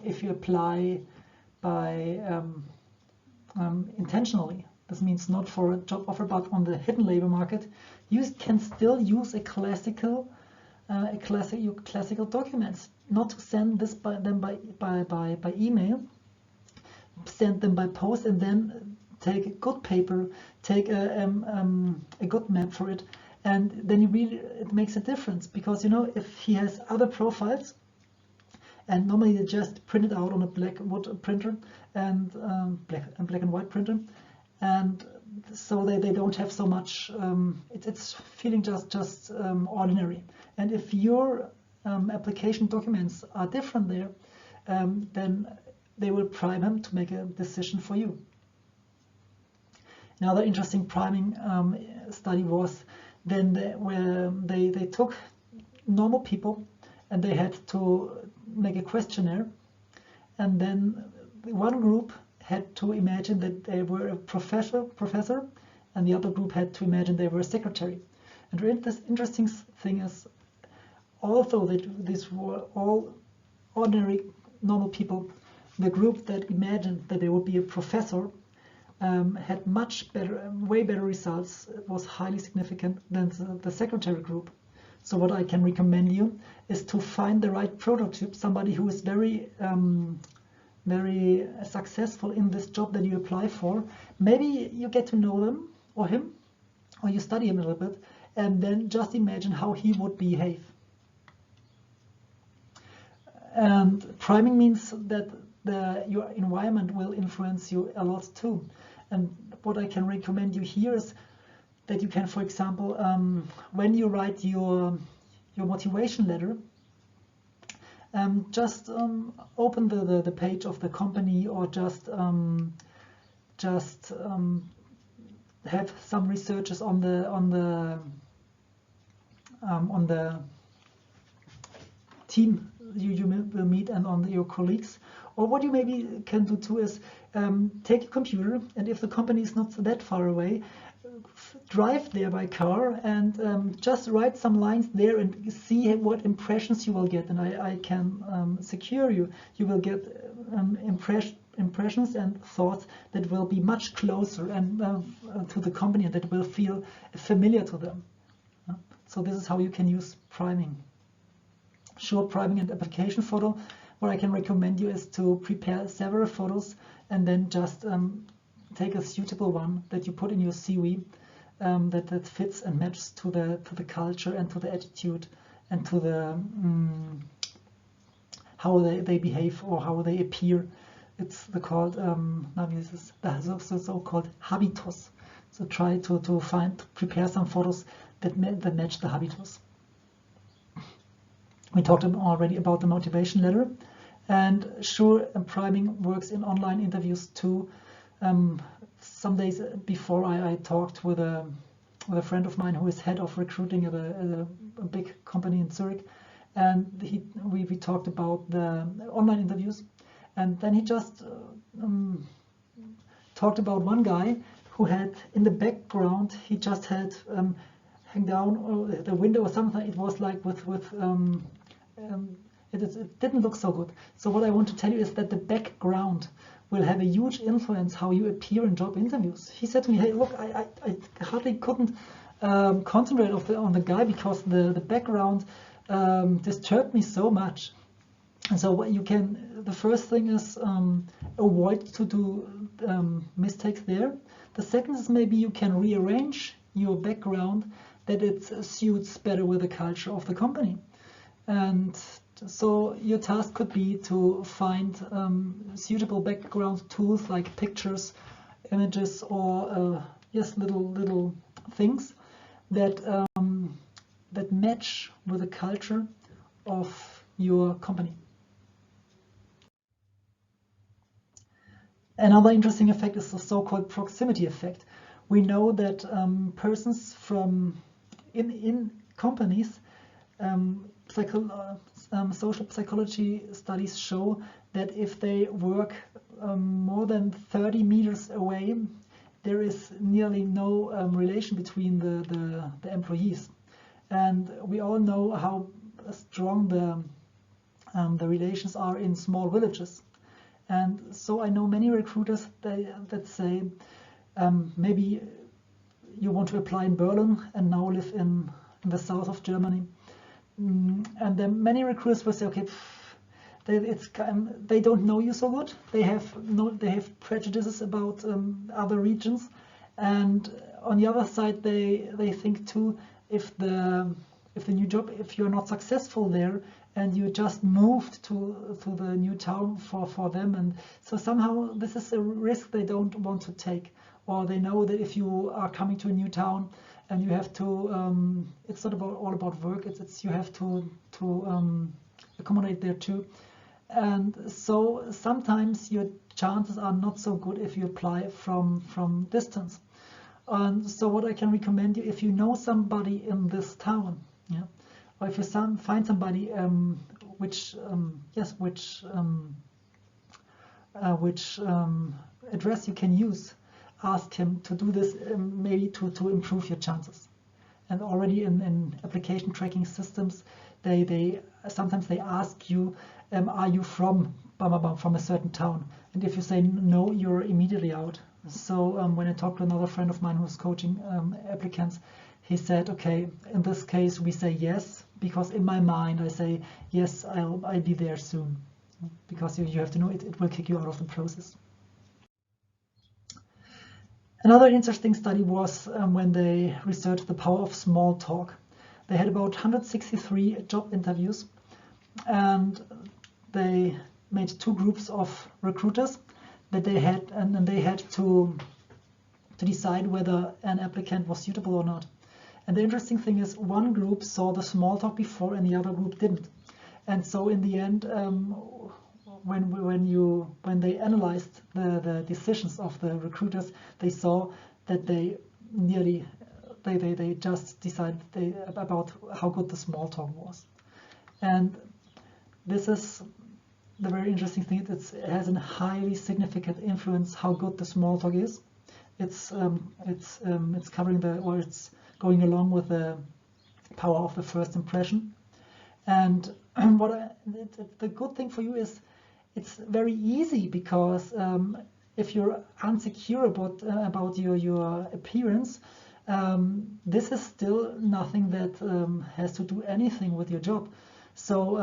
if you apply by intentionally, this means not for a job offer but on the hidden labor market, you can still use classical documents. Not to send them by email, send them by post, and then take a good paper, take a good map for it, and then it makes a difference, because if he has other profiles, and normally they just print it out on a blackwood printer and black and white printer, and so they don't have so much. It's feeling just ordinary. And if your application documents are different there, then they will prime him to make a decision for you. Another interesting priming study was then where they took normal people and they had to make a questionnaire, and then one group had to imagine that they were a professor, and the other group had to imagine they were a secretary. And the interesting thing is, although these were all ordinary normal people, the group that imagined that they would be a professor had way better results. It was highly significant than the secretary group. So what I can recommend you is to find the right prototype, somebody who is very successful in this job that you apply for. Maybe you get to know them or him, or you study him a little bit, and then just imagine how he would behave. And priming means that your environment will influence you a lot too. And what I can recommend you here is that you can, for example, when you write your motivation letter, just open the page of the company, or just have some researches on the team you will meet and on your colleagues. Or what you maybe can do too is take a computer, and if the company is not that far away, drive there by car and just write some lines there and see what impressions you will get. And I can secure you will get impressions and thoughts that will be much closer and to the company, and that will feel familiar to them. So this is how you can use priming. Sure, priming and application photo. What I can recommend you is to prepare several photos and then just take a suitable one that you put in your CV that fits and matches to the culture and to the attitude and to the how they behave or how they appear. It's called the so-called habitus. So try to prepare some photos that match the habitus. We talked already about the motivation letter, and sure, priming works in online interviews too. Some days before, I talked with a friend of mine who is head of recruiting at a big company in Zurich, and we talked about the online interviews, and then he just talked about one guy who had in the background, he just had hang down the window or something. It was like it didn't look so good. So what I want to tell you is that the background will have a huge influence how you appear in job interviews. He said to me, "Hey, look, I hardly couldn't concentrate on the guy because the background disturbed me so much." And so what you can, the first thing is avoid to do mistakes there. The second is maybe you can rearrange your background that it suits better with the culture of the company. And so your task could be to find suitable background tools like pictures, images, or yes, little things that that match with the culture of your company. Another interesting effect is the so-called proximity effect. We know that persons from in companies, social psychology studies show that if they work more than 30 meters away, there is nearly no relation between the employees. And we all know how strong the relations are in small villages. And so I know many recruiters that say Maybe you want to apply in Berlin and now live in the south of Germany. And then many recruiters will say, okay, they don't know you so good. They have prejudices about other regions, and on the other side, they think too, if the new job, if you're not successful there and you just moved to the new town for them, and so somehow this is a risk they don't want to take, or they know that if you are coming to a new town and you have to, it's not all about work. It's you have to accommodate there too, and so sometimes your chances are not so good if you apply from distance. And so what I can recommend you, if you know somebody in this town, yeah, or if you find somebody which address you can use, ask him to do this, maybe to improve your chances. And already in application tracking systems, they sometimes they ask you, are you from a certain town? And if you say no, you're immediately out. So when I talked to another friend of mine who was coaching applicants, he said, okay, in this case we say yes, because in my mind I say yes, I'll be there soon, because you have to know it will kick you out of the process. Another interesting study was when they researched the power of small talk. They had about 163 job interviews, and they made two groups of recruiters that they had, and they had to decide whether an applicant was suitable or not. And the interesting thing is, one group saw the small talk before and the other group didn't. And so in the end, when they analyzed the decisions of the recruiters, they saw that they just decided about how good the small talk was. And this is the very interesting thing. It has a highly significant influence how good the small talk is. It's covering it's going along with the power of the first impression. And the good thing for you is it's very easy, because if you're insecure about your appearance, this is still nothing that has to do anything with your job. So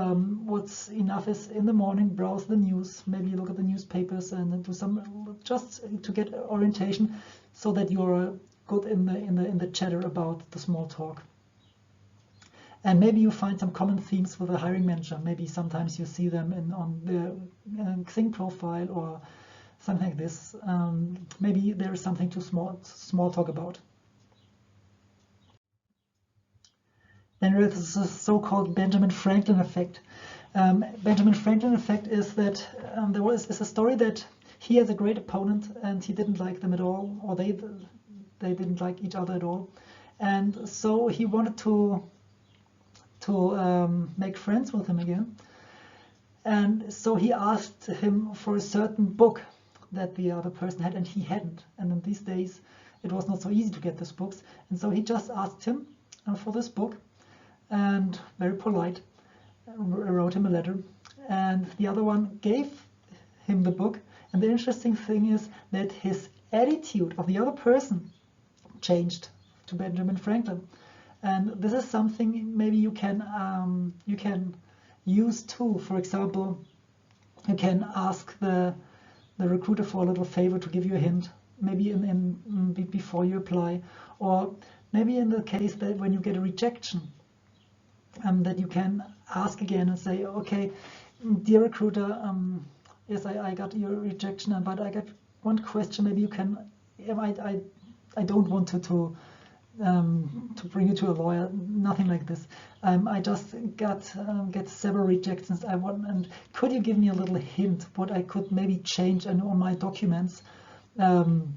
what's enough is in the morning, browse the news, maybe look at the newspapers and do some, just to get orientation, so that you're good in the chatter about the small talk. And maybe you find some common themes with the hiring manager. Maybe sometimes you see them on the Xing profile or something like this. Maybe there is something to small talk about. Then there is the so-called Benjamin Franklin effect. Benjamin Franklin effect is that there is a story that he has a great opponent and he didn't like them at all, or they didn't like each other at all, and so he wanted to make friends with him again. And so he asked him for a certain book that the other person had, and he hadn't. And in these days, it was not so easy to get these books. And so he just asked him for this book, and very polite, wrote him a letter. And the other one gave him the book. And the interesting thing is that his attitude of the other person changed to Benjamin Franklin. And this is something maybe you can use too. For example, you can ask the recruiter for a little favor to give you a hint, maybe before you apply, or maybe in the case that when you get a rejection, that you can ask again and say, okay, dear recruiter, yes, I got your rejection, but I got one question. Maybe you can. I don't want to bring you to a lawyer, nothing like this. I just get several rejections. And could you give me a little hint what I could maybe change on my documents to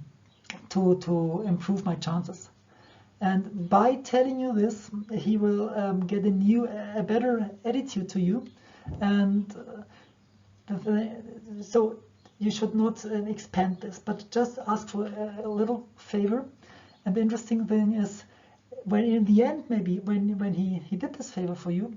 improve my chances? And by telling you this, he will get a better attitude to you. And so you should not expand this, but just ask for a little favor. And the interesting thing is, when in the end, maybe when he did this favor for you,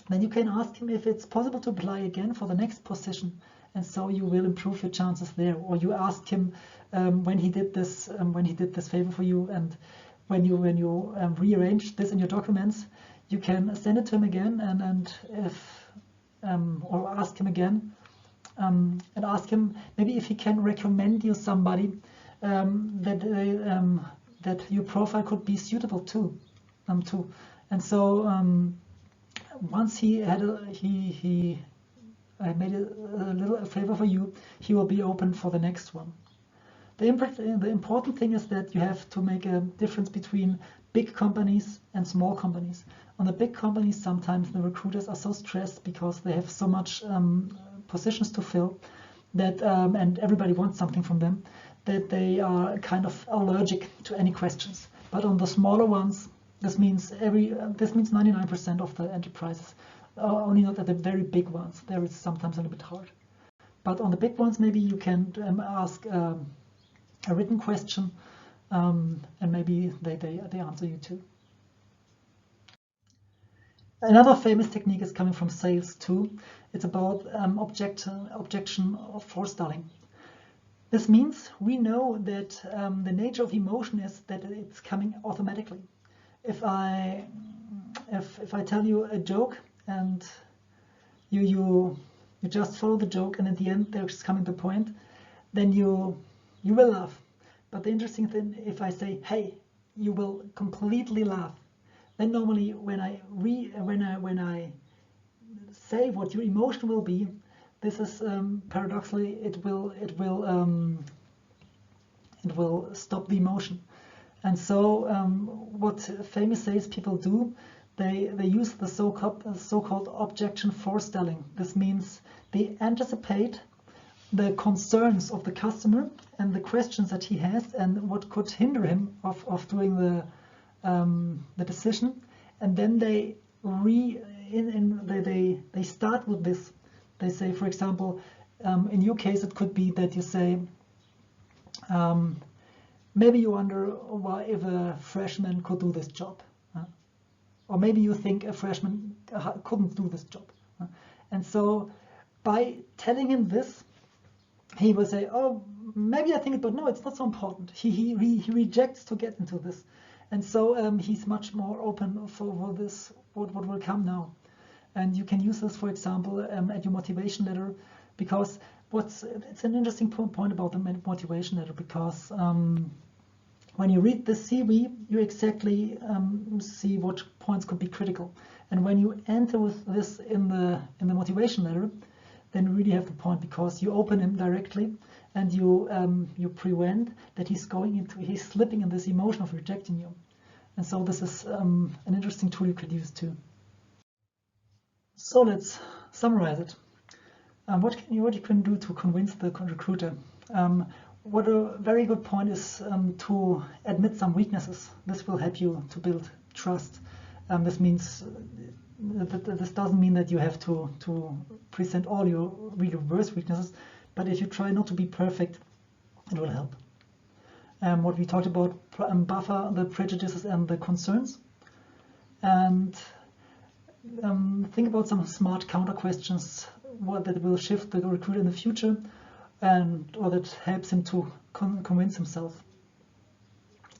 then you can ask him if it's possible to apply again for the next position. and so you will improve your chances there. Or you ask him when he did this favor for you, and when you rearrange this in your documents, you can send it to him again, and if or ask him again, and ask him maybe if he can recommend you somebody that your profile could be suitable to. And so once he made a little favor for you, he will be open for the next one. The important thing is that you have to make a difference between big companies and small companies. On the big companies, sometimes the recruiters are so stressed because they have so much positions to fill that and everybody wants something from them, that they are kind of allergic to any questions. But on the smaller ones, this means 99% of the enterprises, only not at the very big ones. There is sometimes a little bit hard. But on the big ones, maybe you can ask a written question, and maybe they answer you too. Another famous technique is coming from sales too. It's about objection forestalling. This means we know that the nature of emotion is that it's coming automatically. If I tell you a joke and you just follow the joke, and at the end there's coming the point, then you will laugh. But the interesting thing, if I say, hey, you will completely laugh, then normally when I say what your emotion will be, this is paradoxically it will stop the emotion. And so what famous salespeople do, they use the so-called objection forestalling. This means they anticipate the concerns of the customer and the questions that he has and what could hinder him of doing the decision, and then they start with this. They say, for example, in your case, it could be that you say, maybe you wonder why if a freshman could do this job, or maybe you think a freshman couldn't do this job, and so by telling him this, he will say, oh, maybe I think it, but no, it's not so important. He rejects to get into this. And so he's much more open for this, what will come now. And you can use this, for example, at your motivation letter, because it's an interesting point about the motivation letter, because when you read the CV, you exactly see what points could be critical. And when you enter with this in the motivation letter, then you really have the point, because you open him directly and you prevent that he's slipping in this emotion of rejecting you. And so this is an interesting tool you could use too. So let's summarize it. What you can do to convince the recruiter? What a very good point is to admit some weaknesses. This will help you to build trust. This means this doesn't mean that you have to present all your really worst weaknesses, but if you try not to be perfect, it will help. What we talked about, buffer the prejudices and the concerns, and think about some smart counter questions that will shift the recruiter in the future, or that helps him to convince himself.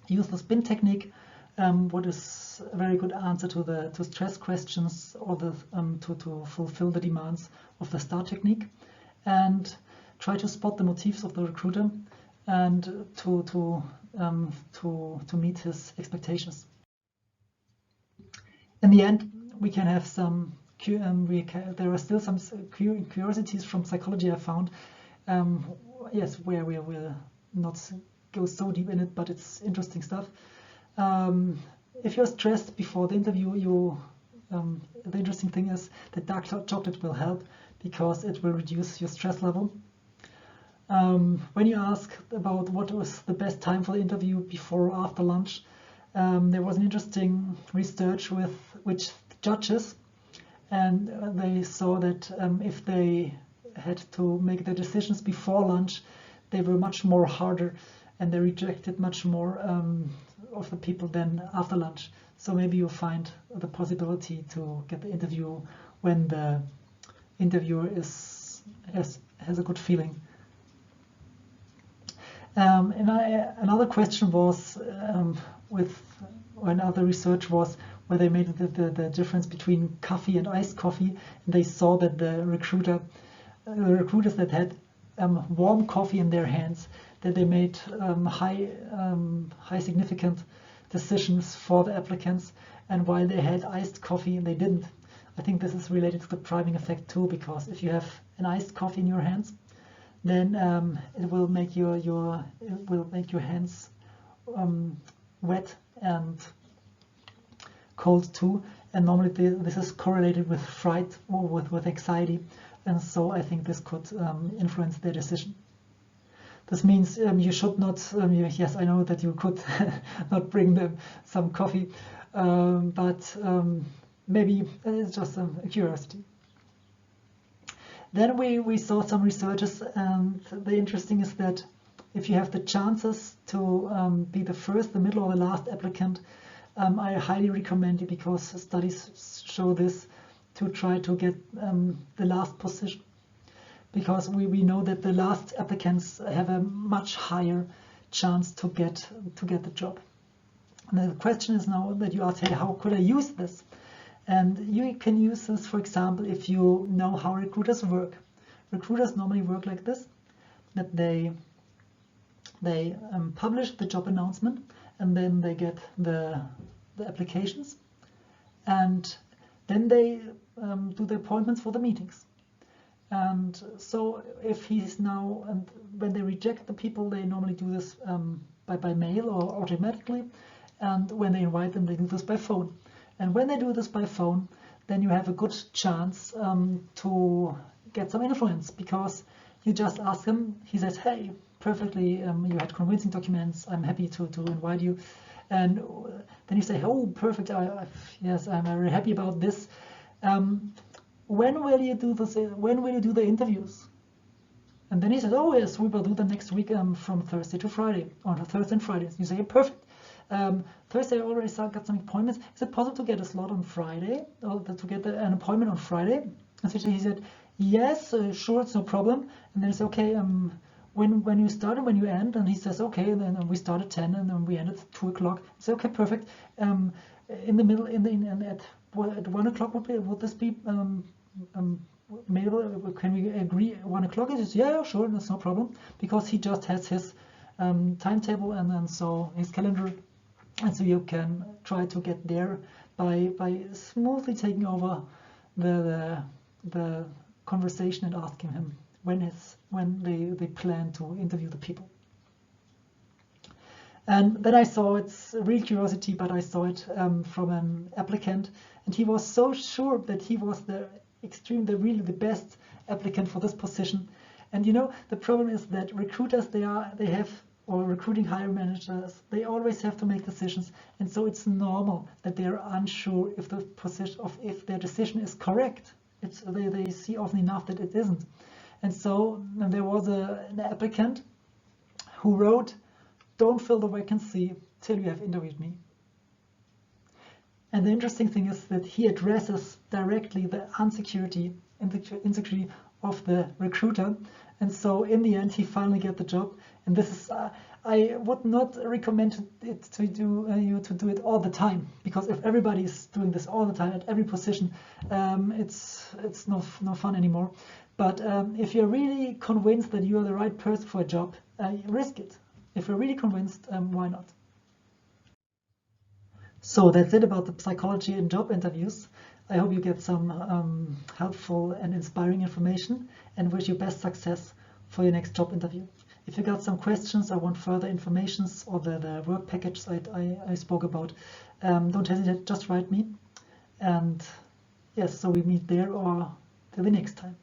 Use the spin technique. What is a very good answer to stress questions, or to fulfill the demands of the STAR technique, and try to spot the motifs of the recruiter and to meet his expectations. In the end, we can have some. There are still some curiosities from psychology I found. Yes, where we will not go so deep in it, but it's interesting stuff. If you're stressed before the interview, the interesting thing is that dark chocolate will help, because it will reduce your stress level. When you ask about what was the best time for the interview, before or after lunch, there was an interesting research with which judges, and they saw that if they had to make their decisions before lunch, they were much more harder, and they rejected much more of the people than after lunch. So maybe you'll find the possibility to get the interview when the interviewer has has a good feeling. Another question was another research was where they made the difference between coffee and iced coffee, and they saw that the recruiters that had warm coffee in their hands, that they made high significant decisions for the applicants, and while they had iced coffee and they didn't. I think this is related to the priming effect too, because if you have an iced coffee in your hands, then it will make your hands wet and cold too. And normally this is correlated with fright or with anxiety, and so I think this could influence their decision. This means you should not. Yes, I know that you could not bring them some coffee, but maybe it's just a curiosity. Then we saw some researches, and the interesting is that if you have the chances to be the first, the middle, or the last applicant, I highly recommend you, because studies show this, to try to get the last position, because we know that the last applicants have a much higher chance to get the job. And the question is now that you ask, hey, how could I use this? And you can use this, for example, if you know how recruiters work. Recruiters normally work like this, that they publish the job announcement, and then they get the applications, and then they do the appointments for the meetings. And so if he's now, and when they reject the people, they normally do this by mail or automatically, and when they invite them, they do this by phone. And when they do this by phone, then you have a good chance to get some influence, because you just ask him, he says, hey, perfectly, you had convincing documents, I'm happy to invite you. And then you say, oh, perfect, yes, I'm very happy about this. When will you do this? When will you do the interviews? And then he says, oh yes, we will do them next week from Thursday to Friday, or Thursday and Fridays. You say, perfect. Thursday I already got some appointments. Is it possible to get a slot on Friday, or to get an appointment on Friday? And so he said, yes, sure, it's no problem. And then it's okay. When you start and when you end, and he says, okay, and then we start at 10 and then we end at 2 o'clock. It's okay, perfect. In the middle, at 1 o'clock would this be made? Can we agree at 1 o'clock? He says, yeah, sure, that's no problem, because he just has his timetable and then so his calendar, and so you can try to get there by smoothly taking over the conversation and asking him when they plan to interview the people. And then I saw, it's a real curiosity, but I saw it from an applicant, and he was so sure that he was really the best applicant for this position. And you know, the problem is that recruiters, or recruiting hiring managers, they always have to make decisions, and so it's normal that they are unsure if if their decision is correct. They see often enough that it isn't. And so there was an applicant who wrote, don't fill the vacancy till you have interviewed me. And the interesting thing is that he addresses directly the insecurity of the recruiter. And so in the end, he finally got the job. And this is, I would not recommend it to you to do it all the time, because if everybody is doing this all the time at every position, it's no fun anymore. But if you're really convinced that you are the right person for a job, risk it. If you're really convinced, why not? So that's it about the psychology in job interviews. I hope you get some helpful and inspiring information, and wish you best success for your next job interview. If you got some questions or want further information or the work package I spoke about, don't hesitate, just write me. And yes, so we meet there or till the next time.